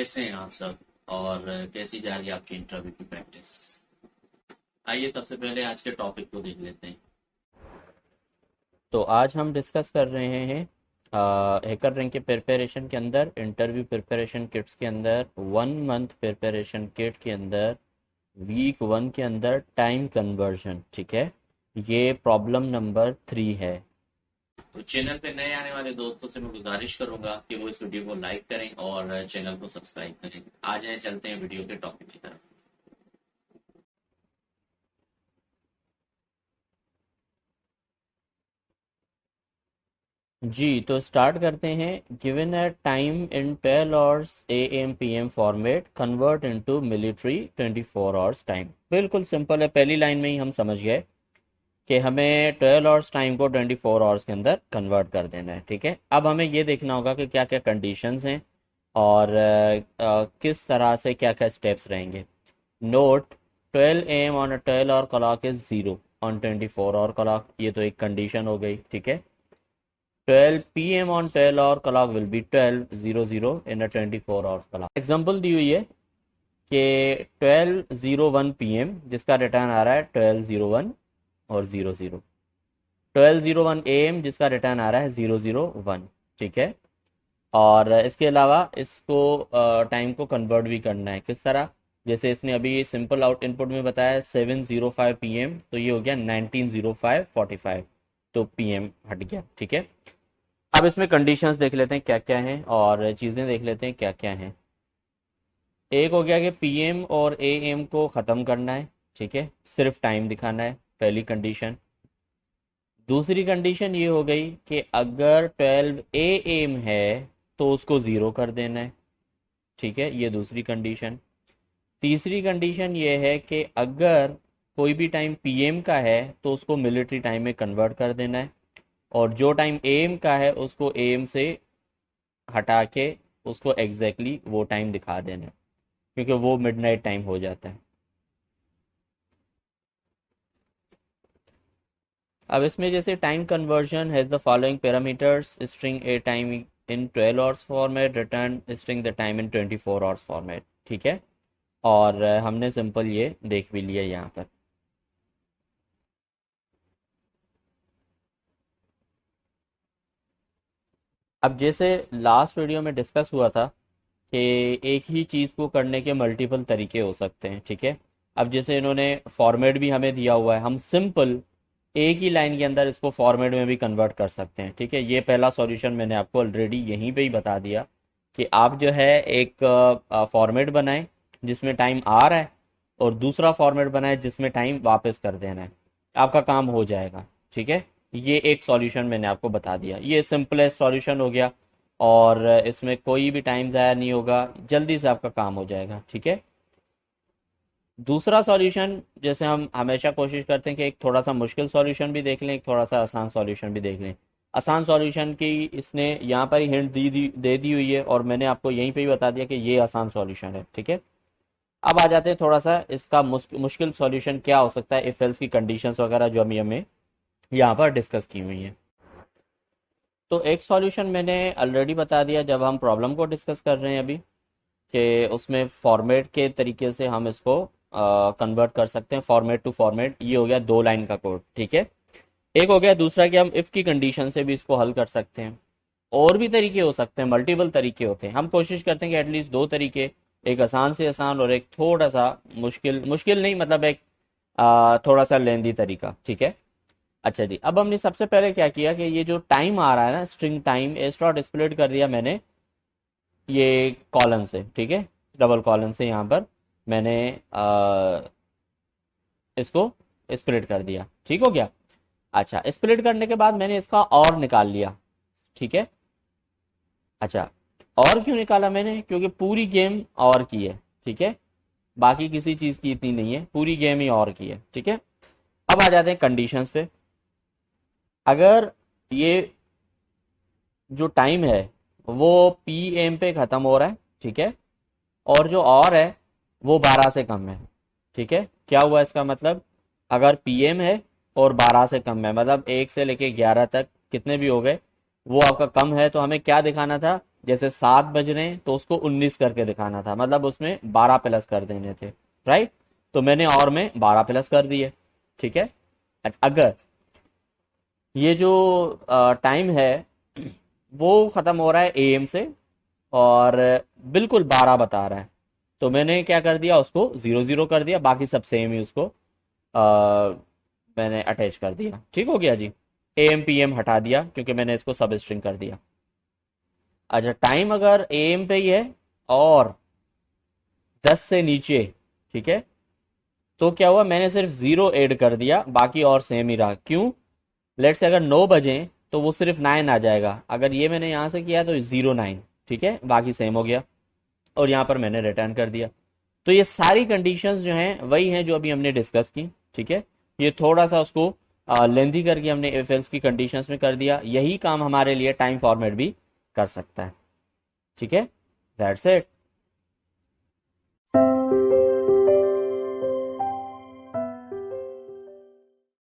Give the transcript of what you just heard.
कैसे हैं आप सब और कैसी जा रही है आपकी इंटरव्यू की प्रैक्टिस। आइए सबसे पहले आज के टॉपिक को देख लेते हैं। तो आज हम डिस्कस कर रहे हैं हैकर रैंक के प्रिपरेशन के अंदर, इंटरव्यू प्रिपरेशन किट्स के अंदर, 1 मंथ प्रिपरेशन किट के अंदर, वीक 1 के अंदर टाइम कन्वर्जन। ठीक है, ये प्रॉब्लम नंबर 3 है। तो चैनल पे नए आने वाले दोस्तों से मैं गुजारिश करूंगा कि वो इस वीडियो को लाइक करें और चैनल को सब्सक्राइब करें। आ जाएं, चलते हैं वीडियो के टॉपिक की तरफ। जी, तो स्टार्ट करते हैं। Given a time in 12 hours AM PM format, convert into military 24 hours time. बिल्कुल सिंपल है, पहली लाइन में ही हम समझ गए कि हमें 12 आवर्स टाइम को 24 आवर्स के अंदर कन्वर्ट कर देना है। ठीक है, अब हमें ये देखना होगा कि क्या क्या कंडीशंस हैं और किस तरह से क्या क्या स्टेप्स रहेंगे। Note, 12 AM on a 12 hour clock is 0 on 24 hour clock, ये तो एक कंडीशन हो गई। ठीक है, 12 PM on 12 hour clock will be 12:00 in a 24 hours clock. Example दी हुई है कि 12:01 PM जिसका रिटर्न आ रहा है 12:01 और 00, 12:01 AM जिसका रिटर्न आ रहा है 001। ठीक है, और इसके अलावा इसको टाइम को कन्वर्ट भी करना है। किस तरह? जैसे इसने अभी सिंपल आउट इनपुट में बताया 7:05 PM, तो ये हो गया 19:05:45, तो PM हट गया। ठीक है, अब इसमें कंडीशंस देख लेते हैं क्या क्या हैं और चीज़ें देख लेते हैं क्या क्या हैं। एक हो गया कि PM और AM को ख़त्म करना है। ठीक है, सिर्फ टाइम दिखाना है, पहली कंडीशन। दूसरी कंडीशन ये हो गई कि अगर 12 AM है तो उसको ज़ीरो कर देना है। ठीक है, ये दूसरी कंडीशन। तीसरी कंडीशन ये है कि अगर कोई भी टाइम PM का है तो उसको मिलिट्री टाइम में कन्वर्ट कर देना है, और जो टाइम AM का है उसको AM से हटा के उसको एग्जैक्टली वो टाइम दिखा देना है, क्योंकि वो मिडनाइट टाइम हो जाता है। अब इसमें जैसे time conversion has the following parameters: string A time in 12 hours format, return string the time in 24 hours format. ठीक है, और हमने सिंपल ये देख भी लिया यहाँ पर। अब जैसे लास्ट वीडियो में डिस्कस हुआ था कि एक ही चीज़ को करने के मल्टीपल तरीके हो सकते हैं। ठीक है, अब जैसे इन्होंने फॉर्मेट भी हमें दिया हुआ है, हम सिंपल एक ही लाइन के अंदर इसको फॉर्मेट में भी कन्वर्ट कर सकते हैं। ठीक है, ये पहला सॉल्यूशन मैंने आपको ऑलरेडी यहीं पे ही बता दिया कि आप जो है एक फॉर्मेट बनाएं जिसमें टाइम आ रहा है, और दूसरा फॉर्मेट बनाएं जिसमें टाइम वापस कर देना है, आपका काम हो जाएगा। ठीक है, ये एक सॉल्यूशन मैंने आपको बता दिया, ये सिंपलेस्ट सॉल्यूशन हो गया, और इसमें कोई भी टाइम ज़ाया नहीं होगा, जल्दी से आपका काम हो जाएगा। ठीक है, दूसरा सॉल्यूशन, जैसे हम हमेशा कोशिश करते हैं कि एक थोड़ा सा मुश्किल सॉल्यूशन भी देख लें, एक थोड़ा सा आसान सॉल्यूशन भी देख लें। आसान सॉल्यूशन की इसने यहाँ पर ही हिंट दे दी हुई है, और मैंने आपको यहीं पे ही बता दिया कि ये आसान सॉल्यूशन है। ठीक है, अब आ जाते हैं थोड़ा सा इसका मुश्किल सॉल्यूशन क्या हो सकता है, इफ एल्स की कंडीशंस वगैरह जो हम हमें यहाँ पर डिस्कस की हुई हैं। तो एक सॉल्यूशन मैंने ऑलरेडी बता दिया जब हम प्रॉब्लम को डिस्कस कर रहे हैं अभी, कि उसमें फॉर्मेट के तरीके से हम इसको कन्वर्ट कर सकते हैं, फॉर्मेट टू फॉर्मेट। ये हो गया 2 लाइन का कोड। ठीक है, एक हो गया दूसरा कि हम इफ की कंडीशन से भी इसको हल कर सकते हैं। और भी तरीके हो सकते हैं, मल्टीपल तरीके होते हैं, हम कोशिश करते हैं कि एटलीस्ट 2 तरीके, एक आसान से आसान और एक थोड़ा सा मुश्किल, मुश्किल नहीं मतलब एक थोड़ा सा लेंदी तरीका। ठीक है, अच्छा जी, अब हमने सबसे पहले क्या किया कि ये जो टाइम आ रहा है ना, स्ट्रिंग टाइम, स्टॉट स्प्लिट कर दिया मैंने ये कॉलन से। ठीक है, डबल कॉलन से यहाँ पर मैंने इसको स्प्लिट कर दिया। ठीक हो गया। अच्छा, स्प्लिट करने के बाद मैंने इसका और निकाल लिया। ठीक है, अच्छा, और क्यों निकाला मैंने? क्योंकि पूरी गेम और की है। ठीक है, बाकी किसी चीज की इतनी नहीं है, पूरी गेम ही और की है। ठीक है, अब आ जाते हैं कंडीशंस पे। अगर ये जो टाइम है वो PM पे खत्म हो रहा है, ठीक है, और जो और है वो 12 से कम है। ठीक है, क्या हुआ इसका मतलब? अगर PM है और 12 से कम है, मतलब 1 से लेके 11 तक कितने भी हो गए, वो आपका कम है, तो हमें क्या दिखाना था? जैसे 7 बज रहे हैं तो उसको 19 करके दिखाना था, मतलब उसमें 12 प्लस कर देने थे, राइट। तो मैंने और में 12 प्लस कर दिए, ठीक है। अगर ये जो टाइम है वो खत्म हो रहा है एएम से और बिल्कुल 12 बता रहा है, तो मैंने क्या कर दिया, उसको 00 कर दिया, बाकी सब सेम ही उसको मैंने अटैच कर दिया, ठीक हो गया जी। एएम पीएम हटा दिया क्योंकि मैंने इसको सब स्ट्रिंग कर दिया। अच्छा, टाइम अगर एएम पे ही है और 10 से नीचे, ठीक है, तो क्या हुआ, मैंने सिर्फ 0 ऐड कर दिया, बाकी और सेम ही रहा। क्यों? लेट्स से अगर 9 बजे तो वो सिर्फ 9 आ जाएगा, अगर ये मैंने यहाँ से किया तो 09, ठीक है, बाकी सेम हो गया। और यहाँ पर मैंने रिटर्न कर दिया। तो ये सारी कंडीशंस जो हैं वही हैं जो अभी हमने डिस्कस की, ठीक है। ये थोड़ा सा उसको लेंथी करके हमने इफ एल्स की कंडीशंस में कर दिया, यही काम हमारे लिए टाइम फॉर्मेट भी कर सकता है, ठीक है। That's it.